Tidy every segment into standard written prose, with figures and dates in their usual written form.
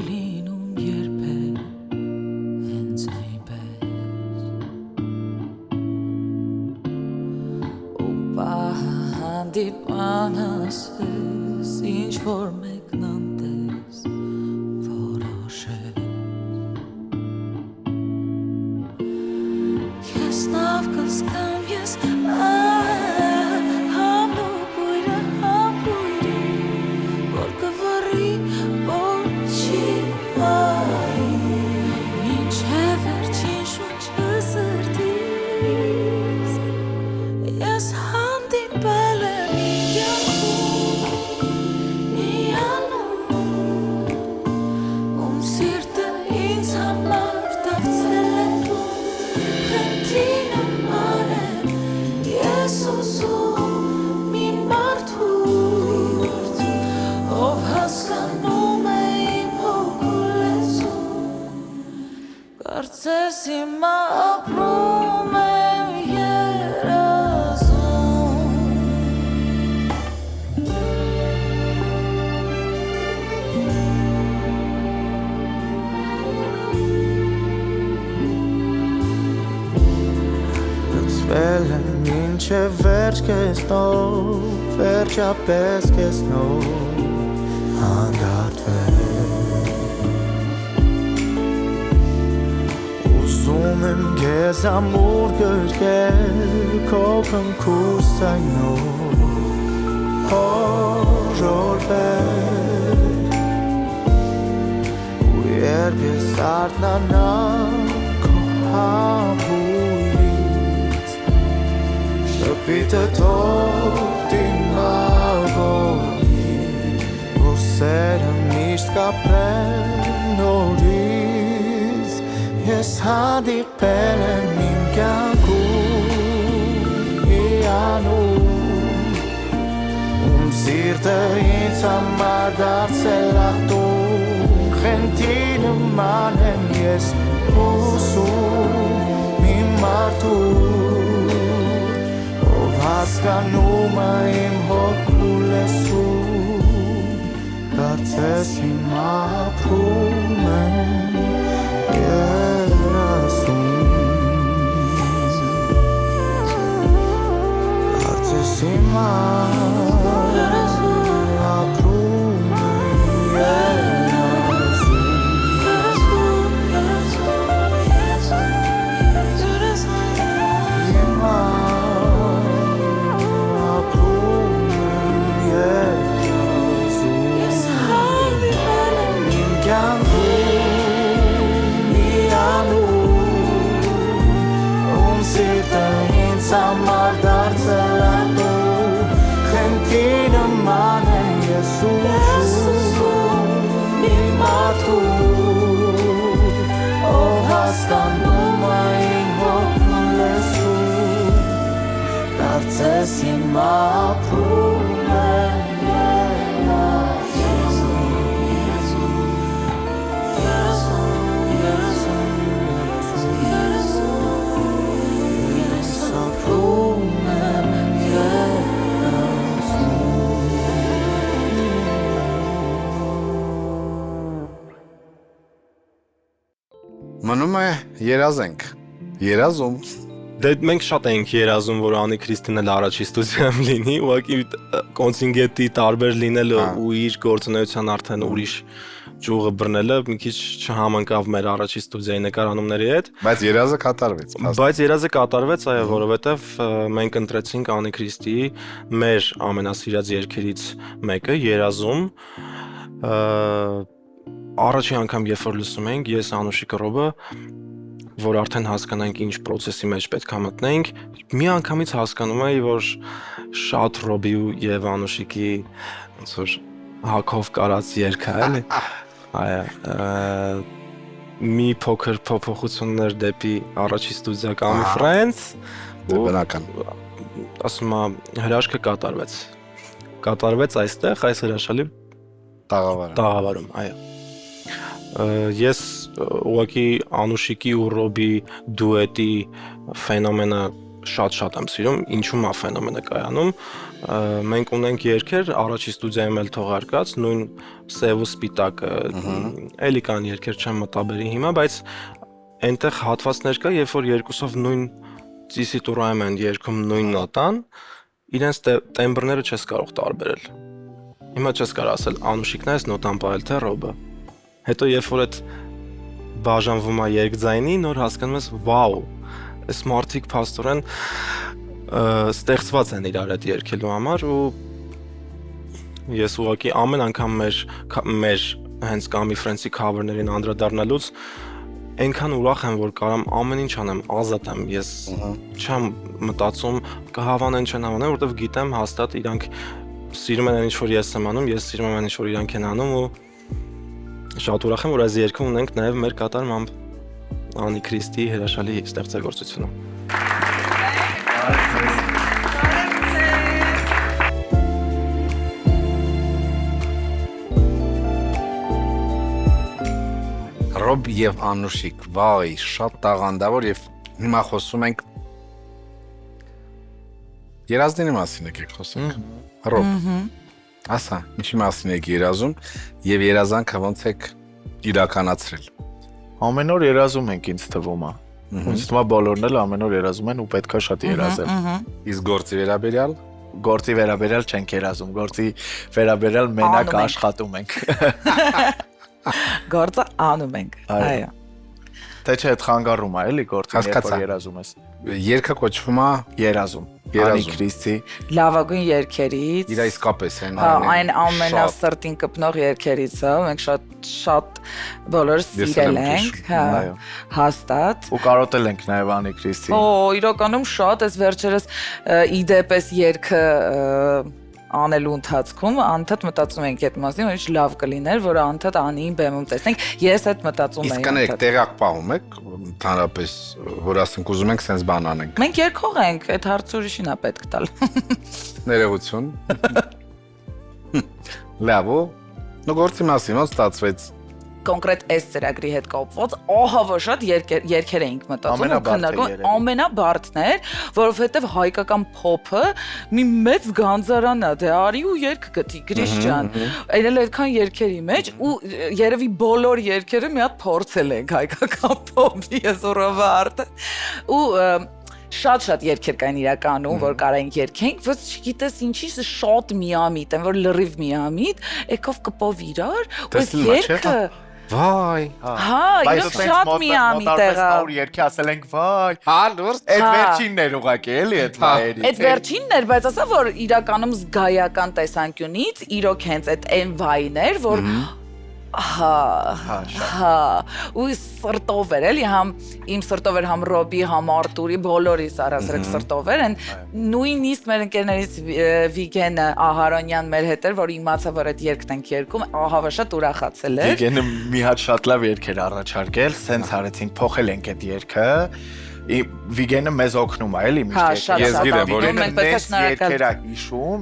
լինում երբեք հենց այնպես ու պահը հանդիպանս ինչ որ մեկն անտես որոշեց Ես լավ կզգամ ես Կարծես հիմա ապրում եմ երազում Լծվել եմ մինչև վերջ կեսնով Վերջապես կեսնով հանդարտվել Ուզում եմ քեզ ամուր գրկել Քո կնքուս ցայնով Հորորվել Ու երբ ես արթնանամ Քո համբույրից Շպիտը թող դիմավորի Որ սերը միշտ կապրեն նորից Ես հանդիպել եմ իմ կյանքում հիանում Ում սիրտը ինձ համար դարձել աղտում Խենթի նման եմ ես հուսում իմ մարդու Ով հասկանում է իմ հոգու լեսում Կարծես հիմա ապրում եմ Հիմա ապրում եմ Հիմա ապրում եմ Ես հավիվել եմ իմ կյանքում միանում Ում սիրտը ինձ համար դարձել Նման եմ ես ուզում իմ մարդու Ով հասկանում է իմ հոգու լեսում Կարծես հիմա ապրում եմ Մնում է երազենք, երազում Դե մենք շատ ենք երազում, որ Անի Քրիստինը առաջի ստուդիայում լինի, ուղղակի կոնտինգենտի տարբեր լինելը ու իր գործունեության արդեն ուրիշ ճյուղը բռնելը մի քիչ չհամընկավ մեր առաջի ստուդիայի նկարանումների հետ։ Բայց երազը կատարվեց։ Բայց երազը կատարվեց, այո, որովհետև մենք ընտրեցինք Անի Քրիստիի մեր ամենասիրած երգերից մեկը՝ երազում։ Առաջի անգամ երբ որ լսում ենք, ես Անուշիկ Ռոբը, որ արդեն հասկանանք ինչ process-ի մեջ պետք է մտնենք, մի անգամից հասկանում էի, որ շատ Ռոբի եւ Անուշիկի ոնց որ հակով կարած երգ է, էլի։ Այո, մի փոքր փոփոխություններ դեպի առաջի ստուդիա Կամի Friends Բնական։ Ասում եմ, հրաշքը կատարվեց այստեղ, այս հրաշալի տաղավարում, այո։ Ես ուղղակի Անուշիկի ու Ռոբի դուետի ֆենոմենը շատ եմ սիրում, ինչու՞մ է ֆենոմենը կայանում։ Մենք ունենք երգեր, առաջի ստուդիայում էլ թողարկած, նույն սև ու սպիտակը, էլի կան երգեր չեմ մտաբերի հիմա, բայց այնտեղ հատվածներ կա, երբ որ երկուսով նույն ծիսի տուրայում են երգում նույն նոտան, իրենց տեմբրները չես կարող տարբերել։ Հիմա չես կարող ասել Անուշիկն է այս նոտան պահել թե Ռոբը։ Հետո երբ որ այդ բաժանվում է երկձայնի, նոր հասկանում ես, վաու, այս մարդիկ փաստորեն ստեղծված են իրար հետ երգելու համար ու ես ուղղակի ամեն անգամ մեր հենց Կամի Ֆրենցի քավերներին անդրադառնալուց այնքան ուրախ եմ, որ կարամ ամեն ինչ անեմ, ազատ եմ, ես չեմ մտածում կհավանեն չեն հավանեն, որովհետև գիտեմ հաստատ իրանք սիրում են այն ինչ որ ես եմ անում, ես սիրում եմ այն ինչ որ իրանք են անում ու շատ ուրախ եմ, որ այս երգում ունենք նաև մեր կատարմամբ Անի Քրիստի հրաշալի ստեղծագործությունը։ Ռոբ եւ Անուշիկ, վայ, շատ տաղանդավոր եւ հիմա խոսում ենք երազների մասին եկեք խոսենք։ Ռոբ, ասա, ինչի մասին եք երազում եւ երազանքը ոնց եք իրականացրել։ Ամեն օր երազում ենք ինձ թվում է։ Ինձ թվում է բոլորն էլ ամեն օր երազում են ու պետքա շատ երազել։ Իսկ գործի վերաբերյալ Գործի վերաբերյալ չենք երազում, գործի վերաբերյալ մենակ աշխատում ենք։ Գործը անում ենք։ Այո։ Թե չէ, այդ խանգարում է, էլի գործին, երբ Հասկացա։ որ երազում ես։ երգը կոչվում է Երազում։ Երազում։ Անի Քրիստի Լավագույն երգերից։ իր իսկապես են Հա, այն ամենասրտին կպնող երգերից է, մենք շատ բոլորս Ես սիրել էլ եմ ենք, հիշում, հա, այո։ հաստատ։ Ու կարոտել ենք նաև Անի Քրիստի։ Օ, իրականում շատ, այս վերջերս իդեպես երգը անելու ընթացքում անդադ մտածում ենք այդ մասին, որ ինչ լավ կլիներ, որ անդադ Անիին բեմում տեսնենք։ Ես այդ մտածում Իսկ եմ։ կներեք տեղակ պահում եք, ընդհանրապես, որ ասենք ուզում ենք sense բան անենք։ Մենք երգող ենք, այդ հարցը ուրիշին է պետք տալ։ Ներողություն։ Լավ, ու գործի մասին ոնց ստացվեց։ Կոնկրետ այս ծրագրի հետ կապված ահավոր շատ երգեր էինք մտածում ու քննարկում, ամենաբարդն էր, որովհետև հայկական փոփը մի մեծ գանձարան է, դե արի ու երգ գտի Գրիշ ջան։ Այն էլ այդքան երգերի մեջ ու երևի բոլոր երգերը մի հատ փորձել ենք հայկական փոփի այսօրվա արդեն։ Ու շատ երգեր կային իրականում, որ կարայինք երգենք, բայց չգիտես ինչի շատ միամիտ են, որ լրիվ միամիտ, եկավ կպավ իրար, ու այս երգը Վայ։ Հա, իրոք շատ միամիտ եղա։ Որ երգի ասել ենք, վայ։ Հա, լուրջ։ Այդ վերջինն էր ուղղակի, էլի այդ վայրից։ Այդ վերջինն էր, բայց ասա որ իրականում զգայական տեսանկյունից իրոք հենց այդ այն վայն էր, որ հա, ու սրտով էր, էլի, համ իմ սրտով էր, համ Ռոբի, համ Արտուրի, բոլորիս առասրակ սրտով էր, նույնիսկ մեր ընկերներից Վիգենը Ահարոնյան մեր հետ էր, որ իմացա, որ այդ երգն ենք երգում, ահավա շատ ուրախացել էր։ Վիգենը մի հատ շատ լավ երգ էր առաջարկել, սենց արեցինք, փոխել ենք այդ երգը։ Վիգենը մեզ օգնում է, էլի միշտ Ես գիտեմ, որ մենք պետք է շնորհակալ երգերա հիշում։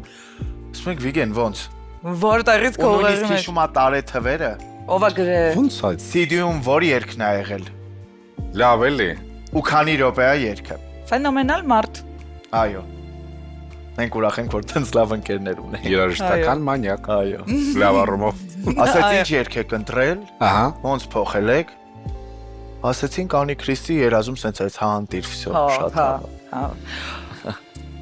Ասում ենք Վիգեն, ոնց։ Որտեղից Ու նույնիսկ կողերում հիշում է տարե թվերը։ ով է գրել։ Ոնց է։ CD-ում որ երգն է եղել։ Լավ էլի։ Ու քանի րոպե է երգը։ Ֆենոմենալ մարդ։ Այո։ Մենք ուրախ ենք, որ տենց լավ ընկերներ ունենք։ Երաժշտական մանյակ։ Այո։ Լավ առումով։ Ասեց ինչ երգ եք ընտրել, Ահա։ ոնց փոխել եք։ Ասեցինք Անի Քրիստի երազում սենց այս հանդիր, վсё, շատ լավ։ Հա։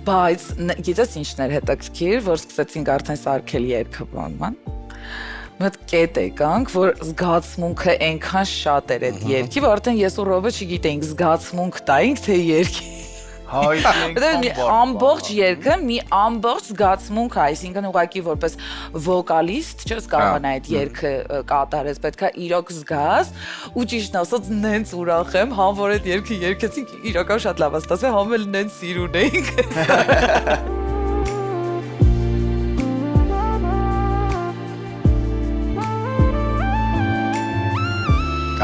Բայց գիտես ինչն էր հետաքրքիր, որ սկսեցինք արդեն սարքել երգը բանման։ Մոտ կետ եկանք, որ զգացմունքը այնքան շատ էր այդ երգի, որ արդեն ես ու Ռոբը չգիտեինք զգացմունք տայինք թե երգի։ Ամբողջ երգը մի ամբողջ զգացմունք է, այսինքն ուղղակի որպես վոկալիստ չես կարողանա այդ երգը կատարես, պետքա իրոք զգաս ու ճիշտ ասած նենց ուրախ եմ, համ որ այդ երգը երգեցինք իրական շատ լավ է ստացվել, համ էլ նենց սիրուն էինք։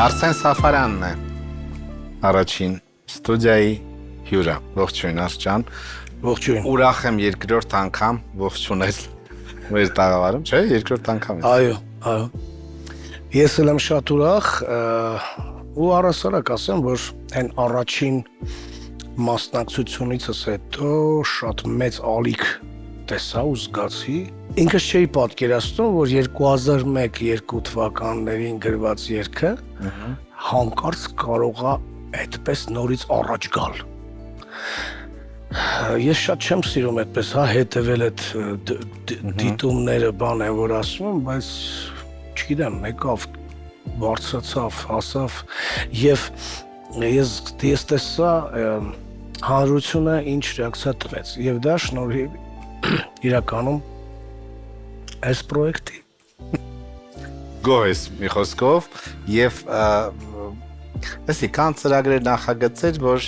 Արսեն Սաֆարանն է։ Առաջին ստուդիայի հյուրը։ Ողջույն Արսջան։ Ողջույն։ Ուրախ եմ երկրորդ անգամ ողջունել մեր տաղավարում, չէ՞, երկրորդ անգամ է։ Այո, այո։ Ես էլ եմ շատ ուրախ ու առասարակ ասեմ, որ այն առաջին մասնակցությունիցս հետո շատ մեծ ալիք տեսա ու զգացի։ Ինքս չէի պատկերացնում, որ 2001-2 թվականներին գրված երգը հանկարծ կարող է այդպես նորից առաջ գալ։ Ես շատ չեմ սիրում այդպես, հետևել այդ դիտումները բան են, որ ասում եմ, բայց չգիտեմ, եկավ, բարձրացավ, հասավ եւ ես տեսա հանրությունը ինչ ռեակցիա տվեց եւ դա շնորհիվ իրականում այս պրոյեկտի գոհ մի խոսքով եւ ասի կան ծրագրեր նախագծեր, որ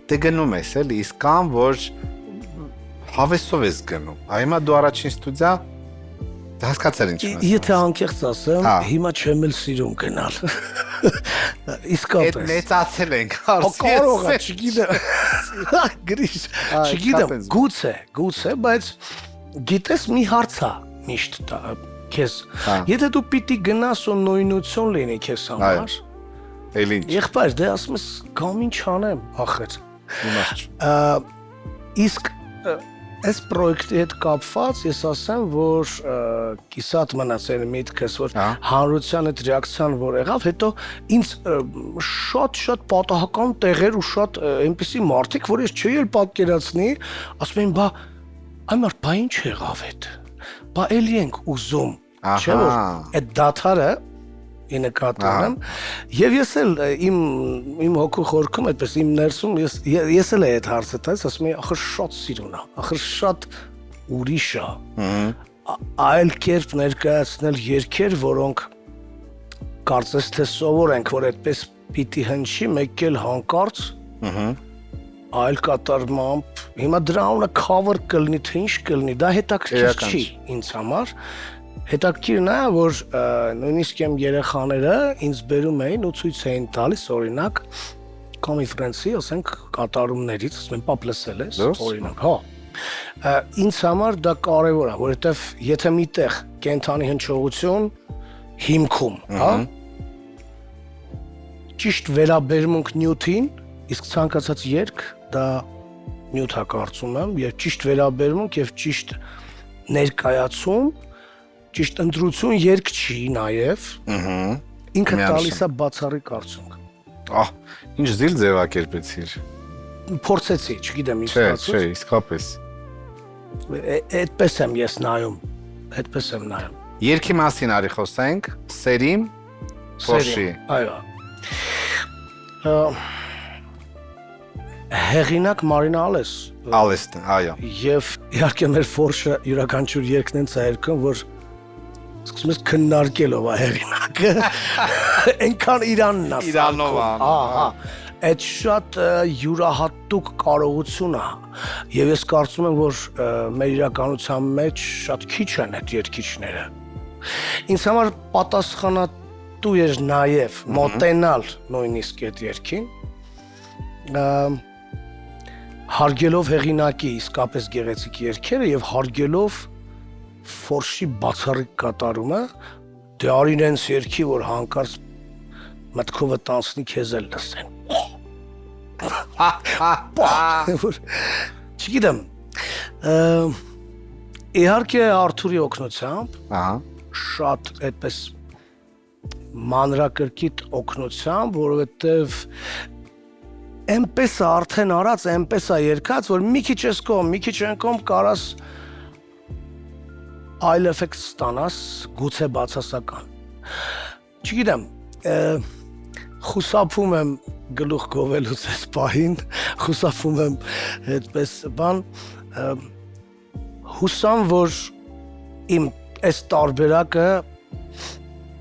դե գնում ես էլի, իսկ կան, որ հավեսով ես գնում։ Հիմա դու առաջին ստուդիա հասկացել ինչ ասում։ Եթե անկեղծ ասեմ, հիմա չեմ էլ սիրում գնալ։ Իսկապես։ Այդ մեծացել ենք, կարող է, չգիտեմ։ Գրիշ, չգիտեմ, գուցե, բայց գիտես մի հարց է միշտ քեզ։ Եթե դու պիտի գնաս ու նույնություն լինի քեզ համար, էլ ինչ։ Եղբայր, դե ասում ես, կամ ինչ անեմ, ախր։ Իսկ այս պրոյեկտի հետ կապված ես ասեմ, որ կիսատ մնացել միտքս, որ հանրության այդ ռեակցիան, որ եղավ, հետո ինձ շատ պատահական տեղեր ու շատ այնպիսի մարդիկ, որ ես չէի էլ պատկերացնի, ասում են, այ մարդ, ինչ եղավ այդ, էլի ենք ուզում, չէ՞ որ այդ դադարը նկատի ունեմ, եւ ես էլ իմ հոգու խորքում այդպես իմ ներսում ես էլ այդ հարցը տալիս, ասում եմ, ախր շատ սիրուն է, ախր շատ ուրիշ է, այլ կերպ ներկայացնել երգեր, որոնք կարծես թե սովոր ենք, որ այդպես պիտի հնչի, մեկ էլ հանկարծ այլ կատարմամբ, հիմա դրա անունը cover կլինի, թե ինչ կլինի, դա հետաքրքիր չի ինձ համար։ Հետաքրքիրն է, որ նույնիսկ իմ երեխաները ինձ բերում էին ու ցույց էին տալիս, օրինակ, կոնֆերանսի, ասենք, կատարումներից, ասում են, պապ լսել ես, օրինակ, ինձ համար դա կարևոր է, որովհետև եթե միտեղ կենթանի հնչողություն հիմքում, ճիշտ վերաբերմունք նյութին, իսկ ցանկացած երգ դա նյութ է կարծում եմ, եւ ճիշտ վերաբերմունք եւ ճիշտ ներկայացում ճիշտ ընտրություն երգ չի նաև, ինքը տալիս է բացառիկ արդյունք։ Ինչ զիլ ձևակերպեցիր։ Փորձեցի, չգիտեմ ինչ ստացվեց։ Չէ, իսկապես։ Այդպես եմ ես նայում, Երգի մասին արի խոսենք, Սերիմ, Ֆորշի։ Այո։ Հեղինակ Մարինա Ալեստն, այո։ Եվ իհարկե մեր Ֆորշը յուրաքանչյուր երգն են ցայրկում, որ սկսում ես քննարկելով հեղինակը, այնքան Իրանն է։ Իրանով Այդ շատ յուրահատուկ կարողություն է, եւ ես կարծում եմ, որ մեր իրականության մեջ շատ քիչ են այդ երգիչները։ Ինձ համար պատասխանատու էր նաեւ մոտենալ նույնիսկ այդ երգին, հարգելով հեղինակի իսկապես գեղեցիկ երգերը եւ հարգելով Ֆորշի բացառիկ կատարումը, դե արինենց երգի, որ հանկարծ մտքովը տանցնի քեզ էլ լսեն։ Չգիտեմ, իհարկե Արթուրի օգնությամբ, շատ այդպես մանրակրկիտ օգնությամբ, որովհետև այնպես է արդեն արած, այնպես է երգած, որ մի քիչ ես կողմ, մի քիչ են կողմ կարաս այլ էֆեկտ ստանաս, գուցե բացասական։ Չգիտեմ, խուսափում եմ գլուխ գովելուց այս պահին, խուսափում եմ այդպես բան, հուսամ, որ իմ այս տարբերակը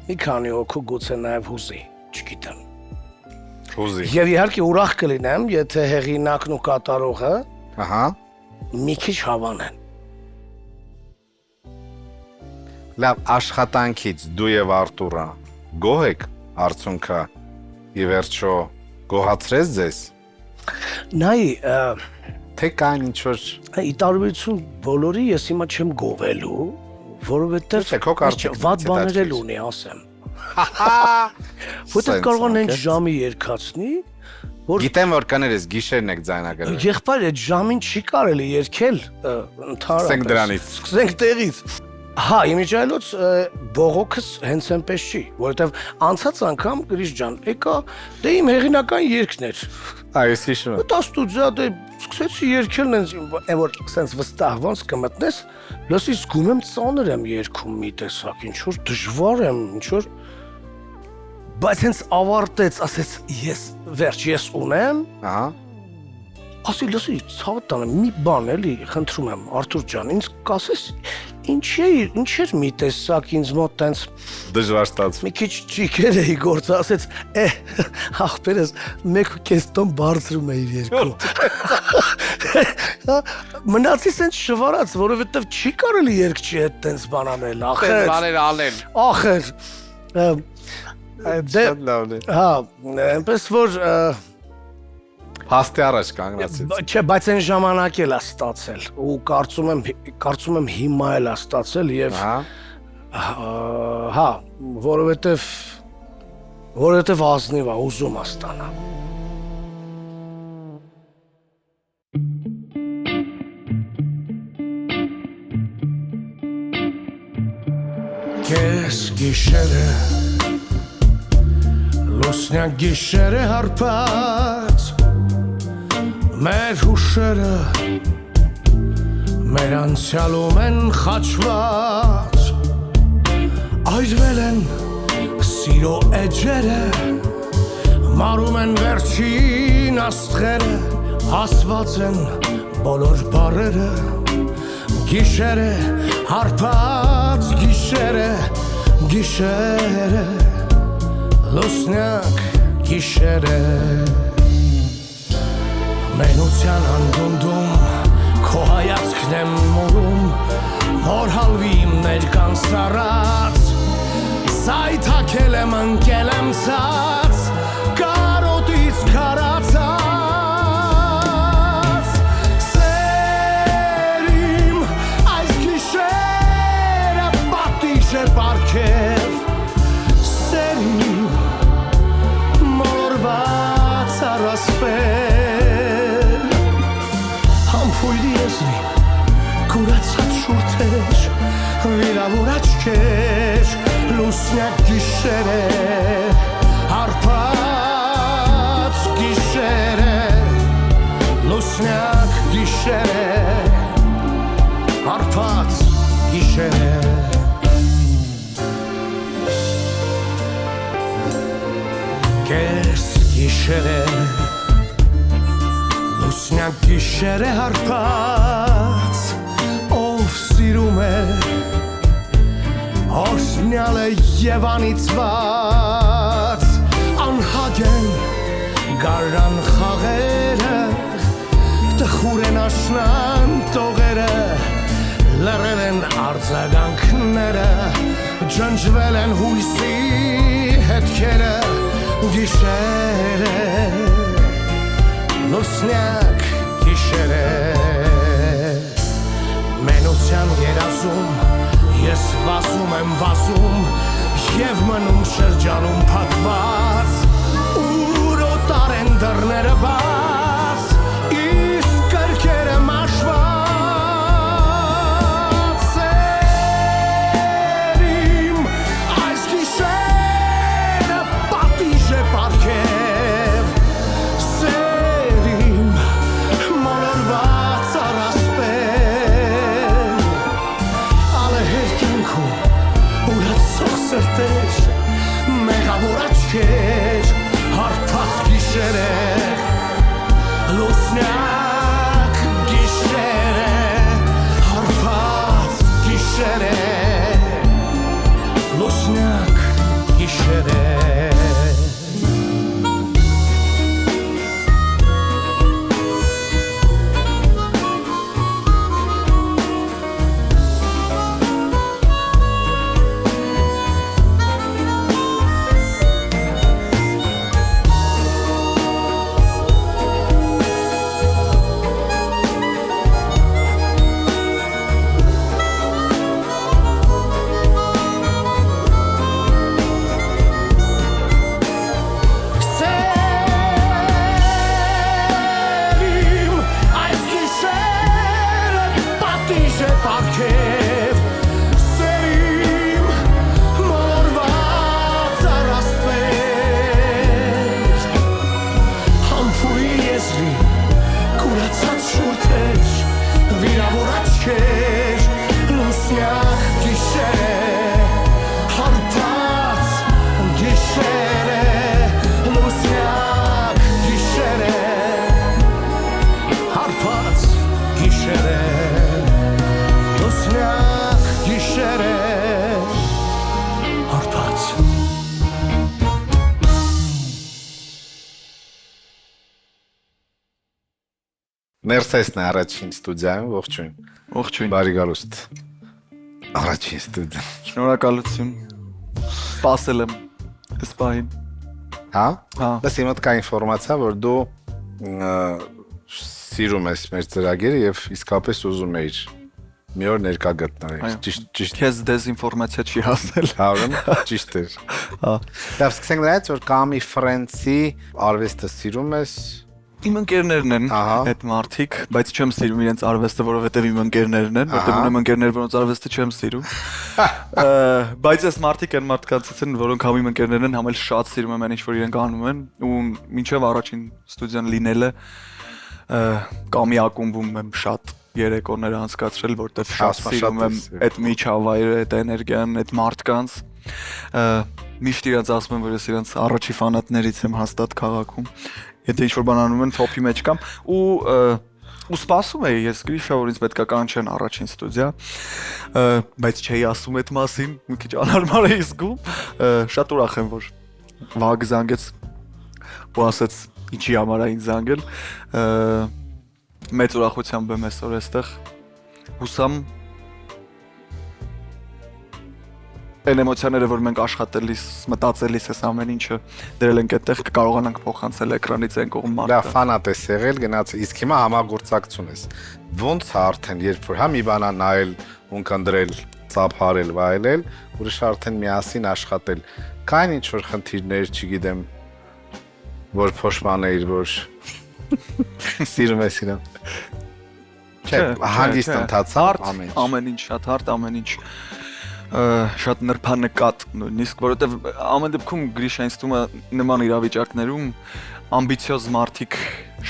մի քանի հոգու գուցե նաև հուզի, չգիտեմ։ Հուզի։ Եվ իհարկե ուրախ կլինեմ, եթե հեղինակն ու կատարողը մի քիչ հավանեն։ Լավ, աշխատանքից դու եւ Արտուրը գոհ եք արդյունքը ի վերջո գոհացրեց ձեզ։ Նայ, թե կան ինչ որ ի տարբերություն բոլորի ես հիմա չեմ գովելու, որովհետեւ վատ բաներ էլ ունի, ասեմ։ Որտեղ կարող են ժամի երկացնի, որ Գիտեմ որ կներես գիշերն եք ձայնագրել։ եղբայր այդ ժամին չի կարելի երգել ընդհանրապես։ Սկսենք դրանից։ Սկսենք տեղից։ Հա, իմիջայլոց բողոքս հենց այնպես չի, որովհետև անցած անգամ Գրիշ ջան, եկա դե իմ հեղինական երգներ։ Այս հիշում եմ։ Դա ստուդիա դե սկսեցի երգել նենց այն որ սենց վստահ ոնց կմտնես, լսի զգում եմ ծանր եմ երգում մի տեսակ, ինչ որ դժվար եմ, ինչ որ բայց հենց ավարտեց, ասեց ես վերջ ես ունեմ, Ահա։ ասի լսի, ցավը տանը մի բան էլի, խնդրում եմ Արթուր ջան, ինձ կասես ինչ էր մի տեսակ ինձ մոտ տենց Դժվար ստաց։ մի քիչ ճիկեր էի գործը, ասեց ախպերս 1.5 տոն բարձրում էիր երկու։ Մնացի սենց շվարած, որովհետև չի կարելի երկչի հետ տենց բան անել, ախր։ Բաներ ալեն։ Ախր։ Այդ շատ լավն է։ Հա, այնպես որ Հաստի առաջ կանգնացից։ Չէ, բայց այն ժամանակ էլ է ստացել ու կարծում եմ հիմա էլ է ստացել եւ հա, որովհետեւ ազնիվ է, ուզում է ստանա։ Քեզ գիշերը լուսնյակ գիշերը հարբած մեր հուշերը մեր անցյալում են խաչված այրվել են սիրո էջերը մարում են վերջին աստղերը ասված են բոլոր բառերը գիշերը հարբած գիշերը լուսնյակ գիշերը մենության անդունդում քո հայացքն եմ մորում որ հալվի իմ ներկան սառած սայթաքել եմ ընկել եմ ցած կարոտից քարացած սերիմ այս գիշերը պատիժ է պարգև սերիմ մորված առասպել համբույրի եզրին կուրացած շուրթեր վիրավոր աչքեր լուսնյակ գիշերը հարբած գիշերը լուսնյակ գիշերը հարբած գիշերը Կես գիշերը լուսնյակ գիշերը հարբած ով սիրում է Օրսնյալ է և անիծված անհագեն գարան խաղերը տխուր են աշնան տողերը լռել են արձագանքները ջնջվել են հույսի հետքերը գիշերը լուսնյակ գիշերը մենության երազում Ես վազում եմ վազում և մնում շրջանում փակված ուր օտար են դռները բաց իսկ կրքերը մաշված սերիմ այս գիշերը պատիժ է պարգև սերիմ մոլորված առասպել ուրացող սրտեր, մեղավոր աչքեր, հարբած գիշերը, լուսնյակ գիշերը, հարբած գիշերը, լուսնյակ գիշերը Ներսեսն է առաջին ստուդիայում, ողջույն։ Ողջույն։ Բարի գալուստ։ Առաջին ստուդիա։ Շնորհակալություն։ Սպասել եմ այս պահին։ Հա։ Հա։ Դες իմ մոտ կա ինֆորմացիա, որ դու սիրում ես մեր ծրագիրը եւ իսկապես ուզում ես մի օր ներկա գտնվել։ Ճիշտ։ Քեզ դեզինֆորմացիա չի հասել։ Հա, ուրեմն ճիշտ է։ Հա։ Դեռ սկսենք նրանից, որ կամի Ֆրանսի արվեստը սիրում ես։ Իմ ընկերներն են Ահա։ այդ մարդիկ, բայց չեմ սիրում իրենց արվեստը, որովհետև իմ ընկերներն են, որտեղ ունեմ ընկերներ, որոնց արվեստը չեմ սիրում։ Բայց այս մարդիկ են մարդկանցից են, որոնք համ իմ ընկերներն են, համ էլ շատ սիրում եմ այն ինչ որ իրենք անում են, ու մինչև առաջին ստուդիան լինելը կամի ակումբում եմ շատ երեկոներ անցկացրել, որտեղ շատ սիրում եմ այդ միջավայրը, այդ էներգիան, այդ մարդկանց։ Միշտ իրանց ասում եմ, որ ես իրանց առաջի ֆանատներից եմ հաստատ քաղաքում։ Եթե ինչ-որ բան անում են, թոփի մեջ կամ ու սպասում էի, ես գրիշա, որ ինձ պետքա կանչեն առաջին ստուդիա, բայց չէի ասում այդ մասին, մի քիչ անհարմար էի զգում, շատ ուրախ եմ, որ Վագ զանգեց ու ասեց ինչի համար է ինձ զանգել, մեծ ուրախությամբ եմ այսօր այստեղ, հուսամ այն էմոցիաները, որ մենք աշխատելիս, մտածելիս այս ամեն ինչը դրել ենք այդտեղ, կկարողանանք փոխանցել էկրանից այն կողմ Դա մարդը։ ֆանատ ես եղել, գնաց, իսկ հիմա համագործակցություն ես։ Ոնց է արդեն, երբ որ հա մի բան նայել, ունկնդրել, ծափարել, վայելել, ուրիշ արդեն միասին աշխատել։ Կային ինչ որ խնդիրներ, չգիտեմ, որ փոշմանեիր, որ սիրում ես իրան։ Չէ, հանգիստ ընթացավ ամեն ինչ շատ հարթ, ամեն ինչ շատ նրբանկատ նույնիսկ, որովհետև ամեն դեպքում Գրիշա ինձ թվում է նման իրավիճակներում ամբիցիոզ մարդիկ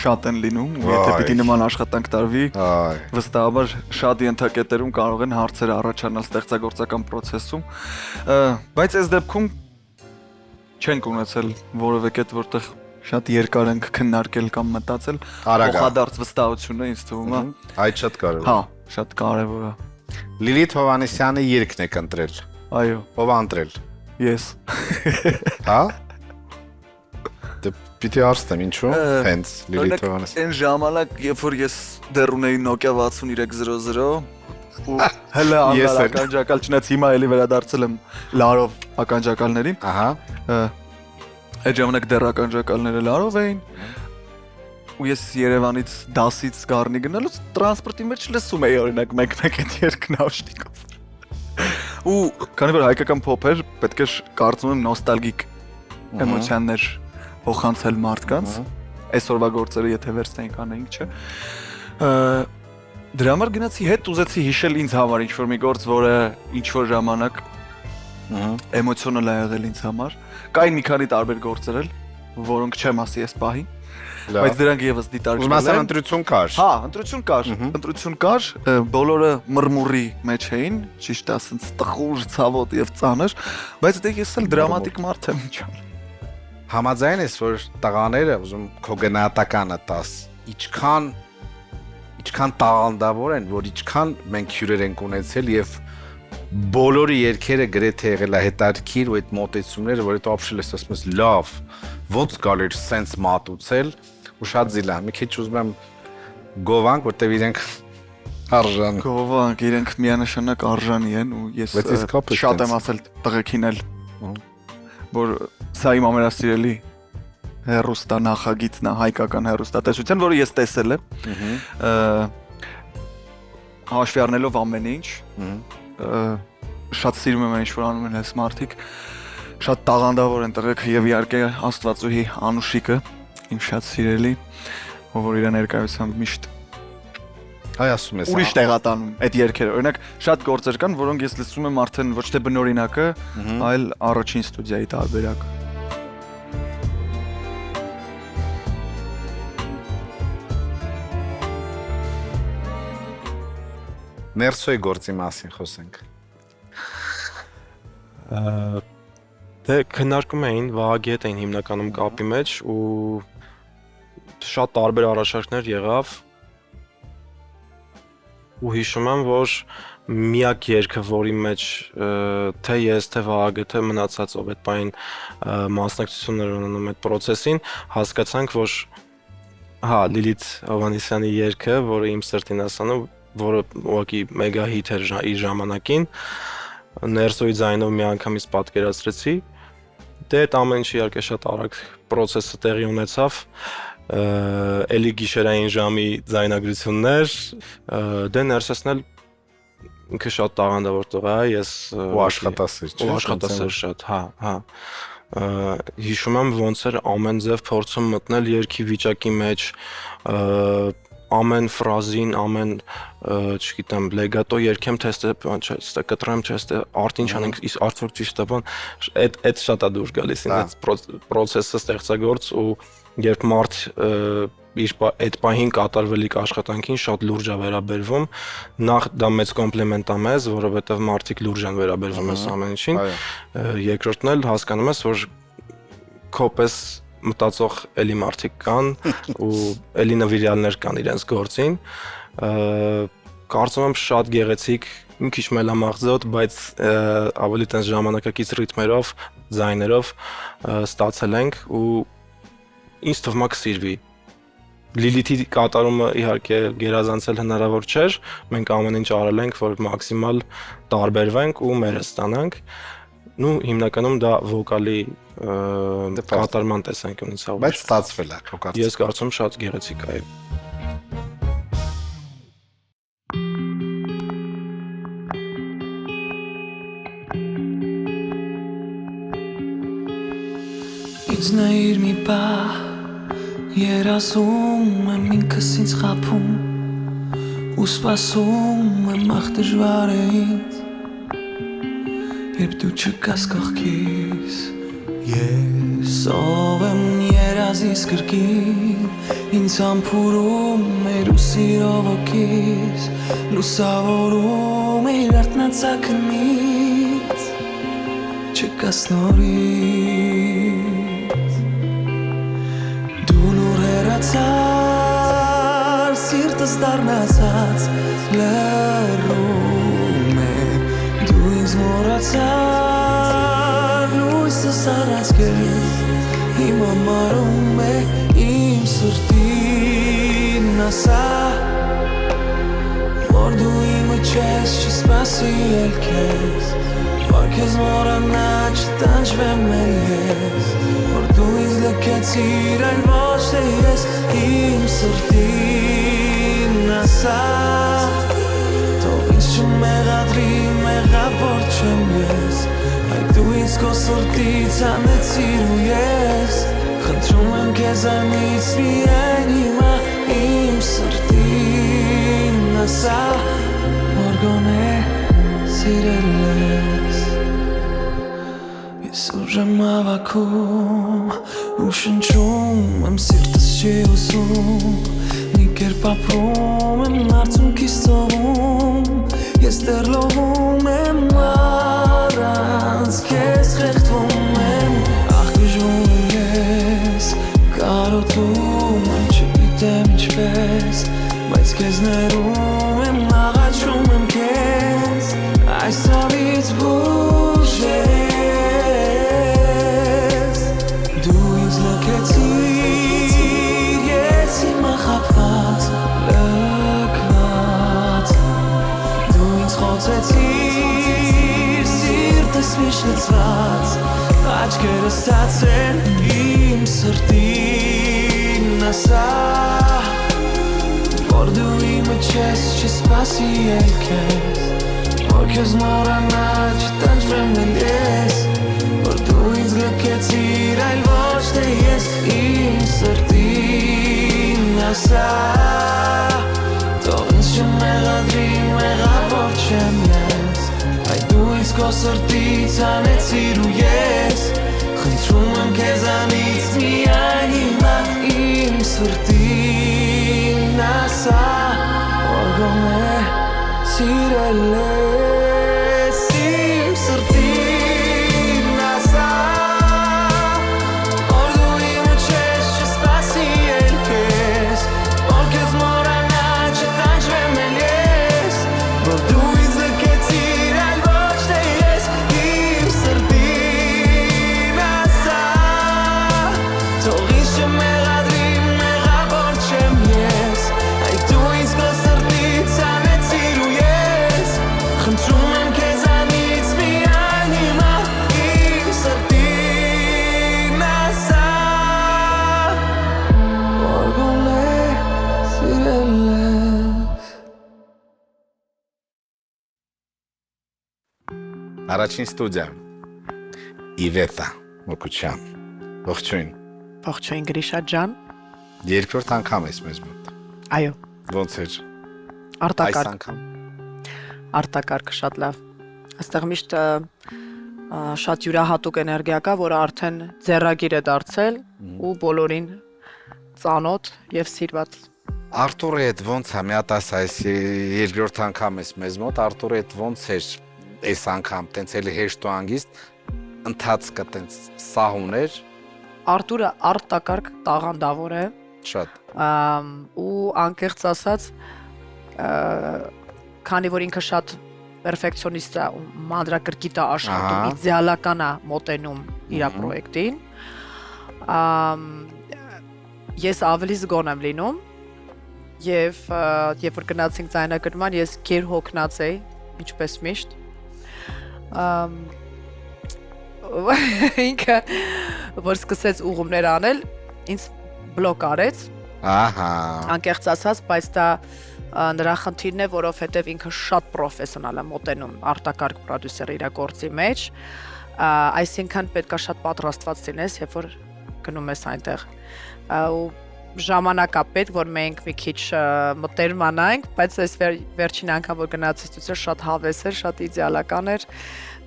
շատ են լինում, ու եթե պիտի նման աշխատանք տարվի, վստահաբար շատ ենթակետերում կարող են հարցեր առաջանալ ստեղծագործական process-ում, բայց այս դեպքում չենք ունեցել որևէ կետ, որտեղ շատ երկար ենք քննարկել կամ մտածել, փոխադարձ վստահություն է ինձ թվում է։ Այդ շատ կարևոր է։ Հա, շատ կարևոր է։ Լիլիթ Հովհաննիսյանի երգն եք ընտրել։ Այո, Ով ա ընտրել։ ես։ Հա։ Դե պիտի հարցնեմ ինչու։ Հենց Լիլիթ Հովհաննիսյան։ Այն ժամանակ, երբ որ ես դեռ ունեի Nokia 6300 ու հələ անգար ականջակալ չնայած հիմա էլի վերադարձել եմ լարով ականջակալներին։ Ահա։ Այդ ժամանակ դեռ ականջակալները լարով էին։ Ու ես Երևանից դասից Գառնի գնալուց տրանսպորտի մեջ լսում էի օրինակ մեկ-մեկ այդ երկն աուշտիկով։ Ու քանի որ հայկական փոփ էր, պետք է կարծում եմ նոստալգիկ էմոցիաներ փոխանցել մարդկանց։ Այսօրվա գործերը եթե վերցնենք անենք, չէ։ Դրա համար գնացի հետ ուզեցի հիշել ինձ համար ինչ որ մի գործ, որը ինչ որ ժամանակ էմոցիոնալ է եղել ինձ համար։ Կային մի քանի տարբեր գործեր էլ, որոնք չեմ ասի այս պահին։ Բայց դրանք եւս դիտարկվել են։ Ուրեմն ընտրություն կար։ Հա, ընտրություն կար, բոլորը մրմուրի մեջ էին, ճիշտ ասած տխուր, ցավոտ եւ ծանր, բայց դե ես էլ դրամատիկ մարդ եմ իջալ։ Համաձայն ես, որ տղաները ուզում քո գնահատականը տաս, ինչքան տաղանդավոր են, որ ինչքան մենք հյուրեր ենք ունեցել եւ բոլորի երկերը գրեթե եղել է հետարքիր ու այդ մոտեցումները, որ հետո ապշել ես ասում ես լավ, ոնց կարելի է սենց մատուցել ու շատ զիլա։ Մի քիչ ուզում եմ գովանք, որտեվ իրենք արժան։ Գովանք, իրենք միանշանակ արժանի են ու ես շատ եմ ասել տղեկին էլ, որ սա իմ ամենասիրելի հեռուստա նախագիծն է հայկական հեռուստատեսության, որը ես տեսել եմ։ Հաշվի առնելով ամեն ինչ, շատ սիրում եմ այն ինչ որ անում են այս մարդիկ, շատ տաղանդավոր են տղեկը եւ իհարկե Աստվածուհի Անուշիկը, իմ շատ սիրելի, որ իր ներկայությամբ միշտ հայ ասում ես ուրիշ տեղատանում այդ երգերը։ Օրինակ շատ գործեր կան, որոնք ես լսում եմ արդեն ոչ թե բնօրինակը, այլ առաջին ստուդիայի տարբերակը։ Ներսոյի գործի մասին խոսենք։ Դե քննարկում էին Վահագի հետ էին հիմնականում կապի մեջ ու շատ տարբեր առաջարկներ եղավ ու հիշում եմ, որ միակ երգը, որի մեջ թե ես, թե Վահագը, թե մնացածով այդ բային մասնակցություններ ունենում այդ process-ին, հասկացանք, որ Հա, Լիլիթ Հովհաննիսյանի երգը, որը իմ սրտին ասանում, որը ուղղակի մեգա հիթ էր իր ժամանակին, Ներսոյի ձայնով մի անգամից պատկերացրեցի, դե այդ ամեն ինչ իհարկե շատ արագ process-ը տեղի ունեցավ, էլի գիշերային ժամի ձայնագրություններ, դե Ներսեսն էլ ինքը շատ տաղանդավոր տղա է, ես ու աշխատասեր, չէ՞, աշխատասեր շատ, հա, հիշում եմ ոնց էր ամեն ձև փորձում մտնել երգի վիճակի մեջ, ամեն ֆրազին, ամեն, չգիտեմ, լեգատո երգեմ, թեստը, չէ, կտրեմ, չէ, արդ ինչ անենք, իսկ արդյոք ճիշտ է, այդ շատ է դուր գալիս, ինձ process-ը ստեղծագործ ու երբ մարդ իր այդ պահին կատարվելիք աշխատանքին շատ լուրջ է վերաբերվում, նախ դա մեծ կոմպլիմենտ է մեզ, որովհետև մարդիկ լուրջ են վերաբերվում այս ամեն ինչին, երկրորդն էլ հասկանում ես, որ քո պես մտածող էլի մարդիկ կան ու էլի նվիրյալներ կան իրենց գործին, կարծում եմ շատ գեղեցիկ, մի քիչ մելամաղձոտ, բայց ավելի տենց ժամանակակից ռիթմերով, ձայներով ստացել ենք ու ինձ թվում է կսիրվի։ Լիլիթի կատարումը իհարկե գերազանցել հնարավոր չէր, մենք ամեն ինչ արել ենք, որ մաքսիմալ տարբերվենք ու մերը ստանանք։ Ну, հիմնականում դա վոկալի կատարման տեսանկյունից է։ Բայց ստացվել է, քո կարծիքով։ Ես կարծում շատ գեղեցիկ է։ Ինձ նայիր մի պահ, երազում եմ ինքս ինձ խաբում ու սպասում եմ ախ դժվար է ինձ, երբ դու չկաս կողքիս, ես ով եմ երազիս կրկին, ինձ համբուրում էր ու սիրով օքիս, լուսավորում էր արթնացակնից, չկաս նորից, դու նոր հեռացար, սիրտս դառնացած լռում է, դու ինձ մոռացար, լույսս առած քեզ, հիմա մարում է իմ սրտին ասա, որ դու իմը չես, չսպասի էլ քեզ, որ քեզ մոռանա չտանջվեմ էլ ես, որ դու ինձ լքեցիր, այլ ոչ թե ես, իմ սրտին ասա, թող ինձ չմեղադրի, մեղավոր չեմ ես, այ դու ինձ քո սրտից անեցիր ու ես, խնդրում եմ քեզանից միայն հիմա, իմ սրտին ասա, որ գոնե սիրել ես, ես ուժ եմ հավաքում ու շնչում եմ սիրտս չի ուսում, մի կերպ ապրում եմ արցունքիս ծովում, ես դեռ լովում եմ առանց քեզ խեղդվում եմ, ախ գժվում ես, կարոտում եմ չգիտեմ ինչպես, բայց քեզ ներում եմ, աղաչում եմ քեզ, այս ցավից բուժես, դու ինձ լքեցիր, ես հիմա խաբված, լքված, դու ինձ խոցեցիր, սիրտս միշտ լցված, աչքերս ստացել իմ սրտին ասա, որ դու իմը չես, չսպասի էլ քեզ, որ քեզ մոռանա չտանջվեմ էլ ես, որ դու ինձ լքեցիր, այլ ոչ թե ես, իմ սրտին ասա, թող ինձ չմեղադրի, մեղավոր չեմ ես, այ դու ինձ քո սրտից անեցիր ու ես, խնդրում եմ քեզանից միայն հիմա, իմ սրտին ասա, որ գոնե սիրել ես, իմ սրտին ասա, որ դու իմը չես, չսպասի էլ քեզ, որ քեզ մոռանա չտանջվեմ էլ ես, որ դու ինձ լքեցիր, այլ ոչ թե ես, իմ սրտին ասա, թող ինձ չմեղադրի, մեղավոր չեմ Առաջին ստուդիա Իվետա Մոկուչյան ողջույն Ողջույն Գրիշա ջան երկրորդ անգամ ես մեզ մոտ Այո ոնց էր այս արտակարգ անգամ արտակարգ շատ լավ այստեղ միշտ շատ յուրահատուկ էներգիա կա որը արդեն ձեռագիր է դարձել ու բոլորին ծանոթ եւ սիրված Արտուրի հետ ոնց է մի հատ այս երկրորդ անգամ ես մեզ մոտ Արտուրի հետ ոնց էր այս անգամ տենց էլի հեշտ ու հանգիստ ընթացքը տենց սահուն էր Արտուրը արտակարգ տաղանդավոր է շատ ու անկեղծ ասած քանի որ ինքը շատ պերֆեկցիոնիստ է ու մանրակրկիտ է աշխատում իդեալական է մոտենում իր պրոյեկտին ես ավելի զգոն եմ լինում եւ երբ որ գնացինք ձայնագրման ես գեր հոգնած էի ինչպես միշտ ինքը որ սկսեց ուղումներ անել ինձ բլոկ արեց ահա անկեղծ ասած բայց դա նրա խնդիրն է որովհետեւ ինքը շատ պրոֆեսիոնալ է մոտենում արտակարգ պրոդյուսերը իր գործի մեջ այսինքն պետքա շատ պատրաստված լինես երբ որ գնում ես այնտեղ ու ժամանակ է պետք որ մենք մի քիչ մտերմանանք բայց այս վերջին անգամ որ գնացեցի շատ հավես էր շատ իդեալական էր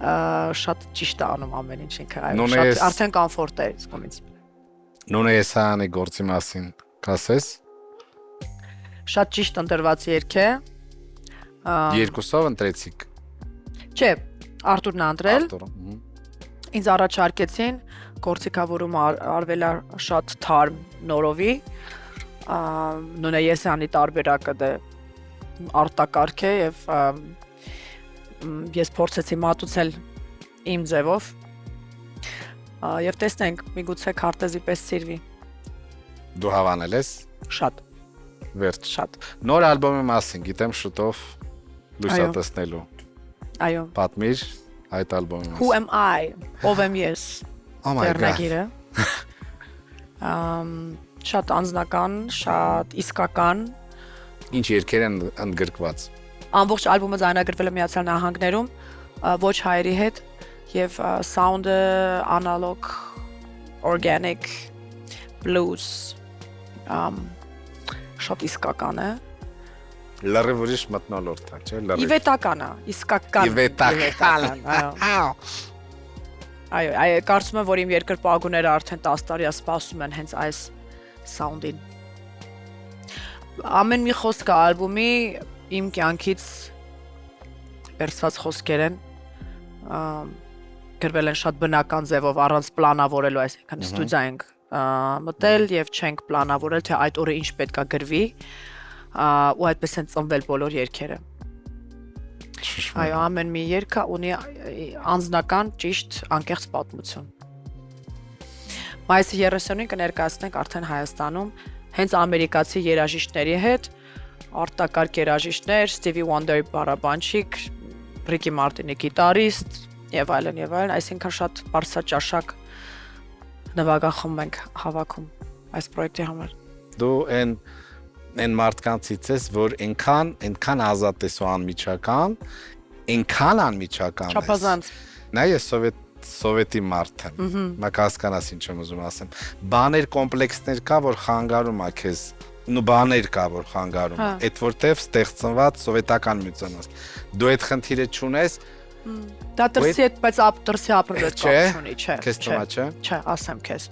շատ ճիշտ է անում ամեն ինչ ինքը այո շատ արդեն կոմֆորտ է զգում ինձ Նոնե Եսայանի գործի մասին կասես շատ ճիշտ ընտրված երգ է երկուսով ընտրեցիք չէ Արտուրն ընտրել ինձ առաջարկեցին գործիքավորում արվել է շատ թարմ նորովի Նոնե Եսայանի տարբերակը դա արտակարգ է եւ ես փորձեցի մատուցել իմ ձևով եւ տեսնենք միգուցե քարտեզի պես սիրվի Դու հավանել ես շատ վերջ շատ նոր ալբոմի մասին գիտեմ շուտով լույս տեսնելու այո պատմիր այդ ալբոմի Who մասին am I ով եմ ես Oh my god շատ անձնական շատ իսկական Ինչ երգեր են ընդգրկված ամբողջ ալբոմը ձայնագրվել է Միացյալ Նահանգներում ոչ հայերի հետ եւ sound-ը analog organic blues շատ իսկական է լրիվ ուրիշ մթնոլորտ է չէ լրիվ Իվետական է իսկական Իվետական այո կարծում եմ որ իմ երկրպագուները արդեն 10 տարի է սպասում են հենց այս sound-ին ամեն մի խոսքը ալբոմի իմ կյանքից վերցված խոսքեր են գրվել են շատ բնական ձևով առանց պլանավորելու այսինքն ստուդիա ենք մտել եւ չենք պլանավորել թե այդ օրը ինչ պետքա գրվի ու այդպես են ծնվել բոլոր երգերը այո ամեն մի երգը ունի անձնական ճիշտ անկեղծ պատմություն Մայիսի 30-ին կներկայացնենք արդեն Հայաստանում հենց ամերիկացի երաժիշտների հետ արտակարգ երաժիշտներ, Stevie Wonder բարաբանչիկ, Ricky Martin-ի գիտարիստ եւ այլն, այսինքն շատ բարձրաճաշակ նվագախումբ ենք հավաքում այս պրոյեկտի համար։ Դու այն մարդկանցից ես, որ այնքան ազատ ես ու անմիջական, այնքան անմիջական ես։ Չափազանց։ Նա ես սովետի մարդ եմ։ Մա կհասկանաս ինչ եմ ուզում ասեմ։ Բաներ կոմպլեքսներ կա, որ խանգարում է քեզ նու բաներ կա որ խանգարում այդ որտեվ ստեղծված սովետական միությունից դու այդ խնդիրը չունես դա դրսի հետ բայց դրսի ապրել չունի չէ ասեմ քեզ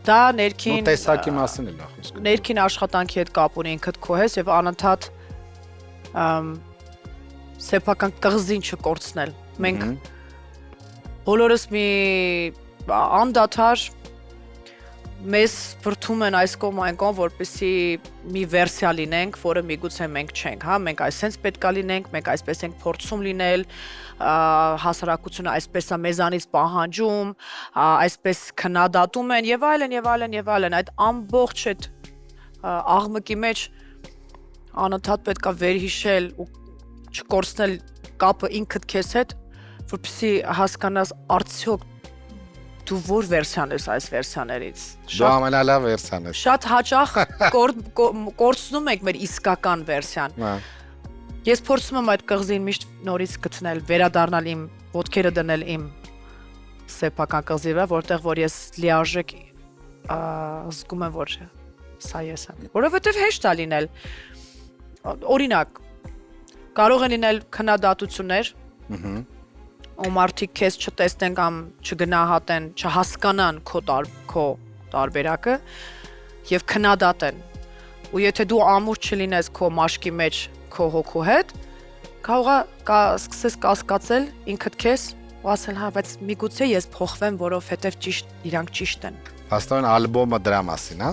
դա ներքին տեսակի մասին էլ խոսքը ներքին աշխատանքի հետ կապ ունի ինքդ քո հետ եւ անընդհատ սեփական կղզին չկորցնել մենք բոլորս մի անդադար մեզ բրթում են այս կողմ այն կողմ, որպեսզի մի վերսիա լինենք, որը միգուցե մենք չենք, հա, մենք այսպես պետքա լինենք, մենք այսպես ենք փորձում լինել, հասարակությունը այսպես է մեզանից պահանջում, այսպես քննադատում են եւ այլն, այդ ամբողջ այդ աղմկի մեջ անընդհատ պետքա վերհիշել ու չկորցնել կապը ինքդ քեզ հետ, որպեսզի հասկանաս արդյոք դու որ վերսիան ես այս վերսիաներից դու ամենալավ վերսիան ես շատ հաճախ կորցնում ենք մեր իսկական վերսիան Ես փորձում եմ այդ կղզին միշտ նորից գտնել, վերադառնալ իմ ոտքերը դնել իմ սեփական կղզի վրա, որտեղ որ ես լիարժեք զգում եմ, որ սա ես եմ։ Որովհետև հեշտ է լինել։ Օրինակ, կարող են լինել քննադատություններ, ու մարդիկ քեզ չտեսնեն կամ չգնահատեն, չհասկանան քո տարբերակը եւ քննադատեն։ Ու եթե դու ամուր չլինես քո մաշկի մեջ քո հոգու հետ, կարող է սկսես կասկածել ինքդ քեզ ու ասել, հա, բայց միգուցե ես փոխվեմ, որովհետև իրանք ճիշտ են։ Աստորեն ալբոմը դրա մասին, հա։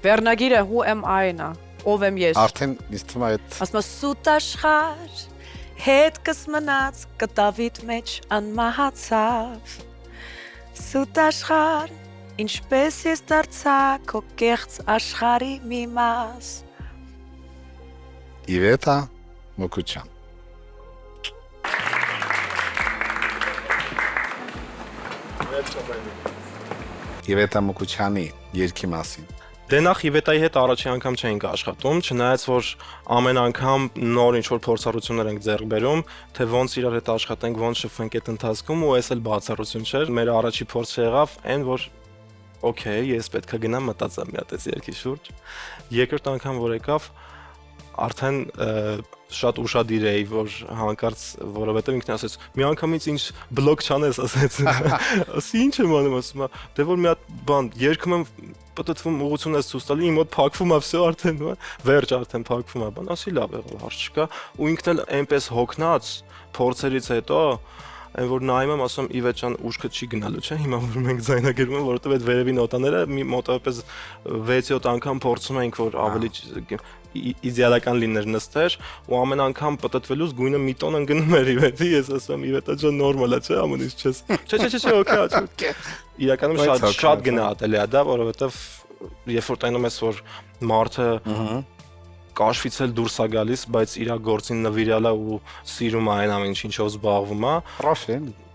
Վերնագիրը Who am I-ն է, ով եմ ես։ Արդեն ինձ թվում է այդ ասում է սուտ աշխարհ, հետ կսմնաց կտավիտ մեջ անմահացավ։ Սուտ աշխարհ, ինչպես ես դարձա քո կեղծ աշխարհի մի մաս։ Իվետա Մոկուչյան։ Իվետա Մոկուչյանի երգի մասին։ Դե նախ Իվետայի հետ առաջի անգամ չենք աշխատում, չնայած որ ամեն անգամ նոր ինչ-որ փորձառություններ ենք ձեռք բերում, թե ոնց իրար հետ աշխատենք, ոնց շփվենք այդ ընթացքում ու այս էլ բացառություն չէր։ Մեր առաջի փորձը եղավ այն, որ օքեյ, ես պետք է գնամ մտածեմ մի հատ այս երգի շուրջ։ Երկրորդ անգամ որ եկավ, արդեն շատ ուշադիր էի, որ հանկարծ, որովհետև ինքն ասեց, մի անգամից ինչ բլոկ չանես, ասեց։ Ասի ինչ եմ անում, ասում, դե որ մի հատ բան երգում եմ, պատտվում ուղղություն ես ցույց տալի, իմ մոտ փակվում է, վсё արդեն, վերջ արդեն փակվում է, բան, ասի լավ եղավ, հարց չկա, ու ինքն էլ այնպես հոգնած փորձերից հետո այն որ նայում եմ, ասում Իվետ ջան, ուշքը չի գնալու, չէ՞, հիմա որ մենք ձայնագրում ենք, որովհետև այդ վերևի նոտաները մի մոտավորապես 6-7 անգամ փորձում ենք, որ ավելի իդեալական լիներ նստեր, ու ամեն անգամ պատտվելուց գույնը մի տոն ընկնում էր Իվետի, ես ասում Իվետա ջան, նորմալ է, չէ՞, ամեն ինչ չես։ Չէ, օքեյ, իրականում շատ գնահատելի է դա, որովհետև երբ որ տենում ես, որ մարդը կաշվից էլ դուրս է գալիս, բայց իր գործին նվիրյալ է ու սիրում է այն ամեն ինչով զբաղվում է։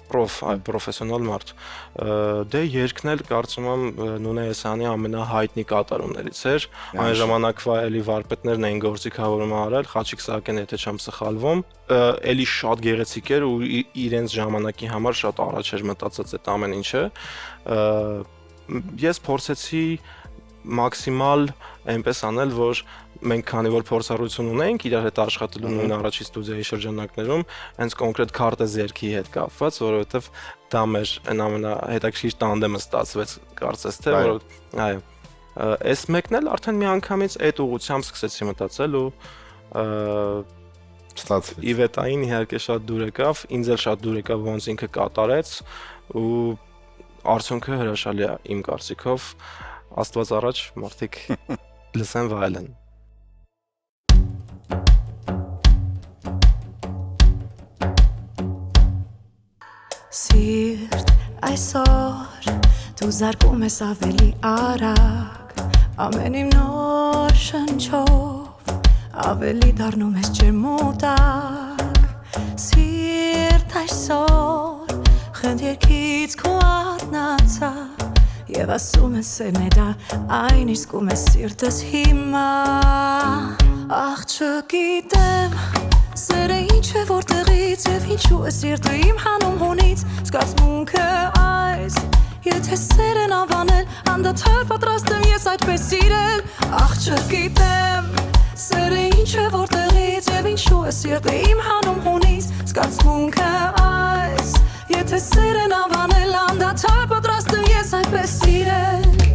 Պրոֆեսիոնալ մարդ։ Դե երգն էլ կարծում եմ Նունե Եսյանի ամենահայտնի կատարումներից էր։ Այն ժամանակվա էլի վարպետներն էին գործիքավորումը արել, Խաչիկ Սահակյանն, եթե չեմ սխալվում, էլի շատ գեղեցիկ էր ու իրենց ժամանակի համար շատ առաջ էր մտածած այդ ամեն ինչը։ Ես փորձեցի մաքսիմալ այնպես անել, որ մենք քանի որ փորձառություն ունենք իրար հետ աշխատելու նույն առաջի ստուդիայի շրջանակներում, հենց կոնկրետ քարտեզ երգի հետ կապված, որովհետև դա մեր ամենահետաքրքիր տանդեմը ստացվեց, կարծես թե, որ այո, այս մեկն էլ արդեն մի անգամից այդ ուղղությամբ սկսեցի մտածել ու ստացվեց։ Իվետային իհարկե շատ դուր եկավ, ինձ էլ շատ դուր եկավ ոնց ինքը կատարեց ու արդյունքը հրաշալի է իմ կարծիքով, Աստված առաջ մարդիկ լսեն վայելեն։ Սիրտ այսօր դու զարկում ես ավելի արագ, ամեն իմ նոր շնչով ավելի դառնում ես ջերմուտակ։ Սիրտ այսօր խենթ երկից քո արտնացա Եվ ասում ես սերն է դա, այն իսկում ես սիրտս հիմա Աղ չգիտեմ, սերը ինչ է որտեղից Եվ ինչու է սիրտը իմ հանում հունից Զգացմունքը այս, եթե սեր են անվանել Անդադար պատրաստ եմ ես այդպես սիրել Աղ չգիտեմ, սերը ինչ է որտեղից Եվ ինչու է սիրտը իմ հանում հունից Զգացմունքը այս Եթե սեր են անվանել անդադար պատրաստ եմ ես այդպես սիրել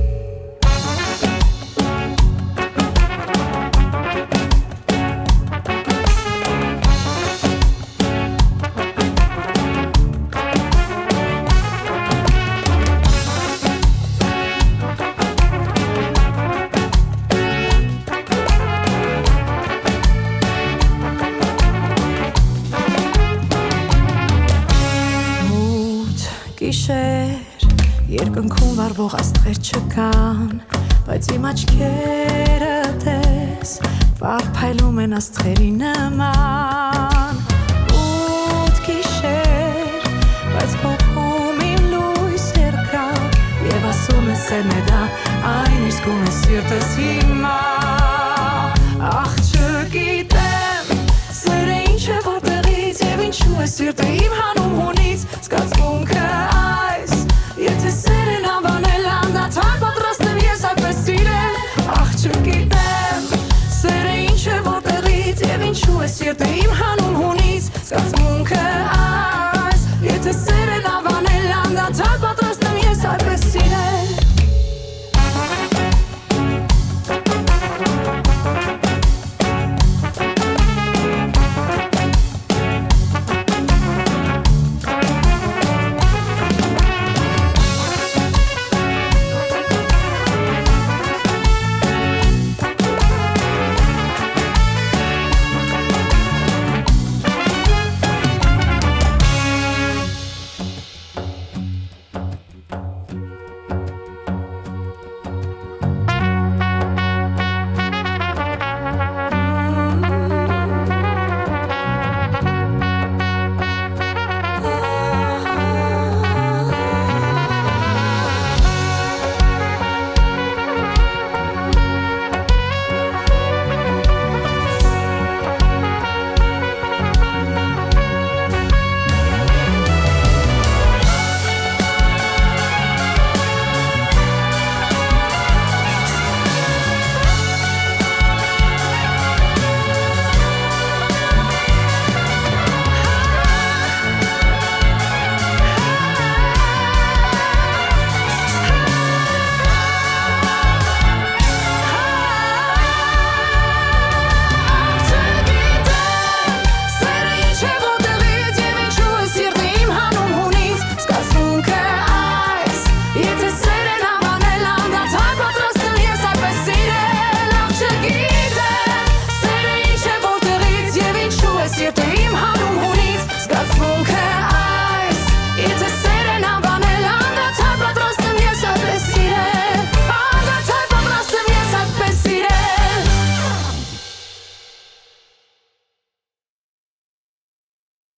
Երկնքում վարվող աստղեր չկան Բայց իմ աչքերը տես Վար փայլում են աստղերի նման Ութ գիշեր Բայց հոգում իմ լույսեր կա Եվ ասում ես սերն է դա Այն իսկում ես սիրտս հիմա Աղ չգիտեմ է սիրտը իմ հանում հունից, զգացմունքը